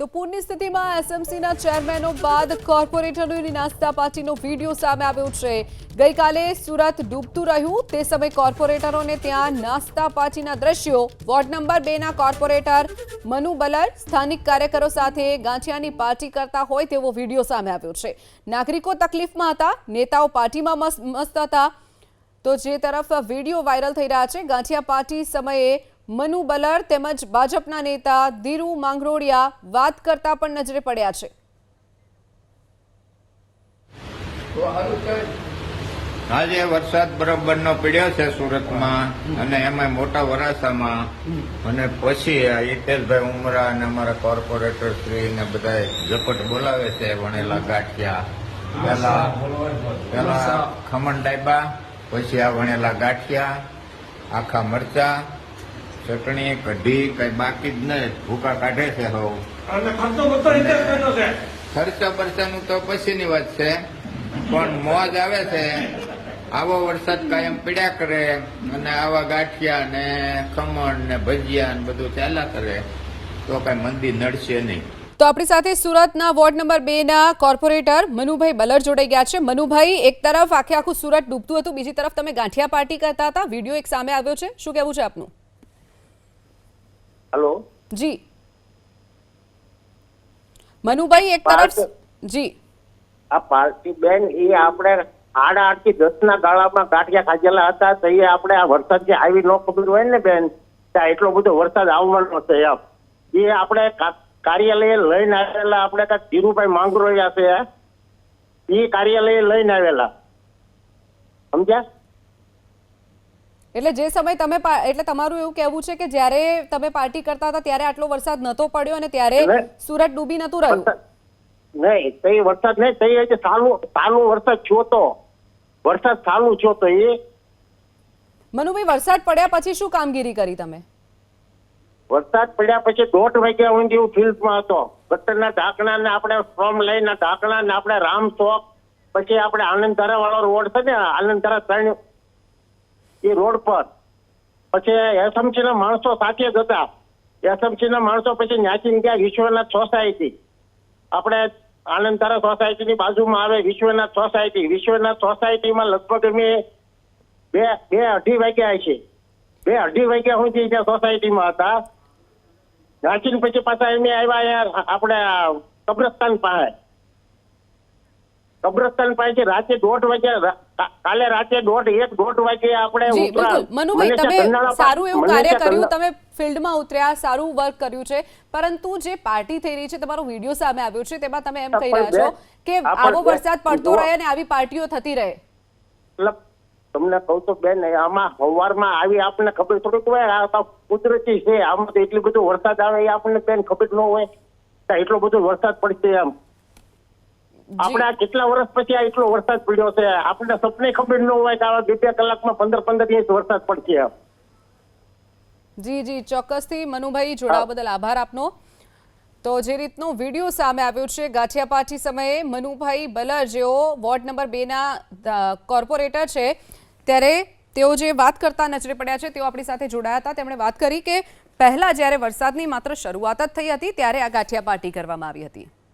તો પૂરની સ્થિતિમાં એસએમસીના ચેરમેનો બાદ કોર્પોરેટરોની નાસ્તા પાર્ટીનો વિડીયો સામે આવ્યો છે। ગઈકાલે સુરત ડૂબતું રહ્યું તે સમયે કોર્પોરેટરોને ત્યાં નાસ્તા પાર્ટીના દ્રશ્યો વોર્ડ નંબર 2 ના કોર્પોરેટર મનુ બલર સ્થાનિક કાર્યકરો સાથે ગાંઠિયાની પાર્ટી કરતા હોય તેવો વિડીયો સામે આવ્યો છે। નાગરિકો તકલીફમાં હતા, નેતાઓ પાર્ટીમાં મસ્ત હતા। તો જે તરફ વિડીયો વાયરલ થઈ રહ્યા છે, ગાંઠિયા પાર્ટી સમયે મનુ બલર તેમજ ભાજપના નેતા ધીરુ માંગરોળિયા વાત કરતા પણ નજરે પડ્યા છે। આજે વરસાદ બરાબરનો પડ્યો છે સુરતમાં અને એમાં મોટા વરાસામાં અને પછી હિતેશભાઈ ઉમરા અને અમારા કોર્પોરેટર શ્રી ને બધા ઝપટ બોલાવે છે। વણેલા ગાંઠિયા પેલા ખમણ ડાયબા, પછી આ વણેલા ગાંઠિયા, આખા મરચા, ચટણી, કઢી, કઈ બાકી જ નહીં, ભૂકા કાઢે છે હવ। ખર્ચા બરચાનું તો પછીની વાત છે, પણ મોજ આવે છે। આવો વરસાદ કાયમ પડ્યા કરે અને આવા ગાંઠિયા ને ખમણ ને ભજીયા ને બધું ચાલ્યા કરે તો કઈ મંદી નડશે નહીં। તો આપણી સાથે સુરતના વોર્ડ નંબર 2 ના કોર્પોરેટર મનુભાઈ બલર જોડાઈ ગયા છે। મનુભાઈ, એક તરફ આખું સુરત ડૂબતું હતું, બીજી તરફ તમે ગાંઠિયા પાર્ટી કરતા હતા, વિડીયો એક સામે આવ્યો છે, શું કહેવું છે આપનું? हेलो जी मनुभाई, एक तरफ जी आ पार्टी बेन ये આપણે 8:30 થી 10 ના ગાળામાં ગાંઠિયા ખાધેલા હતા તો એ આપણે આ વરસાદ જે આવી ન ખબર હોય ને બેન ત્યાં એટલો બધો વરસાદ આવવાનો છે એ આપણે કાર્યાલય લઈને આવેલા, આપણે કાંઈક ધીરુભાઈ માંગરોળિયા છે એ કાર્યાલય લઈને આવેલા, સમજ્યા? એટલે જે સમય તમે એટલે તમારું એવું કહેવું છે કે જ્યારે તમે પાર્ટી કરતા હતા ત્યારે આટલો વરસાદ નતો પડ્યો અને ત્યારે સુરત ડૂબી નતું રહ્યું? નહીં, તો એ વરસાદ નહીં, તો એ ચાલુ વરસાદ થયો તો વરસાદ ચાલુ થયો તો એ મનુભાઈ, વરસાદ પડ્યા પછી શું કામગીરી કરી તમે? વરસાદ પડ્યા પછી 1:30 વાગ્યા સુધી હું ફિલ્ડમાં હતો। ગટરના ઢાંકણા ને આપણે ફ્રોમ લાઈન ના ઢાંકણા ને આપણે રામ ચોક, પછી આપણે આનંદધારા વાળો રોડ છે ને, આનંદધારા 3 એ રોડ પર પછી એસએમસી ના માણસો સાથે જ હતા। એસએમસી ના માણસો પછી ન્યાચીને ગયા વિશ્વનાથ સોસાયટી, આપણે આનંદધારા સોસાયટીની બાજુમાં આવે વિશ્વનાથ સોસાયટી। વિશ્વનાથ સોસાયટીમાં લગભગ અમે 2-2:30 વાગ્યા છે, 2:30 વાગ્યા સુધી ત્યાં સોસાયટીમાં હતા। ન્યાચીને પછી પાછા અમે આવ્યા આપણે કબ્રસ્તાન પાસે, કબ્રસ્તાન પાસે રાતે 1:30 વાગ્યા, કાલે રાતે 1:30 વાગે આપણે જી બિલકુલ મનુભાઈ, તમે સારું એવું કાર્ય કર્યું, તમે ફિલ્ડમાં ઉતર્યા, સારું વર્ક કર્યું છે, પરંતુ જે પાર્ટી થઈ રહી છે, તમારો વિડીયો સામે આવ્યો છે, તેમાં તમે એમ કહી રહ્યા છો કે આવો વરસાદ પડતો રહે અને આવી પાર્ટીઓ થતી રહે। તમને કહું તો બેન, આમાં સવારમાં આવી આપણને ખબર થોડીક હોય, આ કુદરતી છે, આમાં તો એટલું બધું વરસાદ આવે એ આપણને બેન ખબર ન હોય એટલો બધો વરસાદ પડશે એમ। આપણે આ કેટલા વર્ષ પછી આ એટલો વરસાદ પડ્યો છે, આપણને સપને ખબર ન હોય કે આવા 2 કલાકમાં 15-15 ઇંચ વરસાદ પડશે એમ। જી જી ચોક્કસથી મનુભાઈ, જોડાવા બદલ આભાર આપનો। તો જે રીતનો વિડીયો સામે આવ્યો છે ગાંઠિયા પાર્ટી સમયે મનુભાઈ બલર, જેઓ વોર્ડ નંબર 2 ના કોર્પોરેટર છે, ત્યારે તેઓ જે વાત કરતા નજરે પડ્યા છે, તેઓ આપણી સાથે જોડાયા હતા। તેમણે વાત કરી કે પહેલા જ્યારે વરસાદની માત્ર શરૂઆત જ થઈ હતી ત્યારે આ ગાંઠિયા પાર્ટી કરવામાં આવી હતી।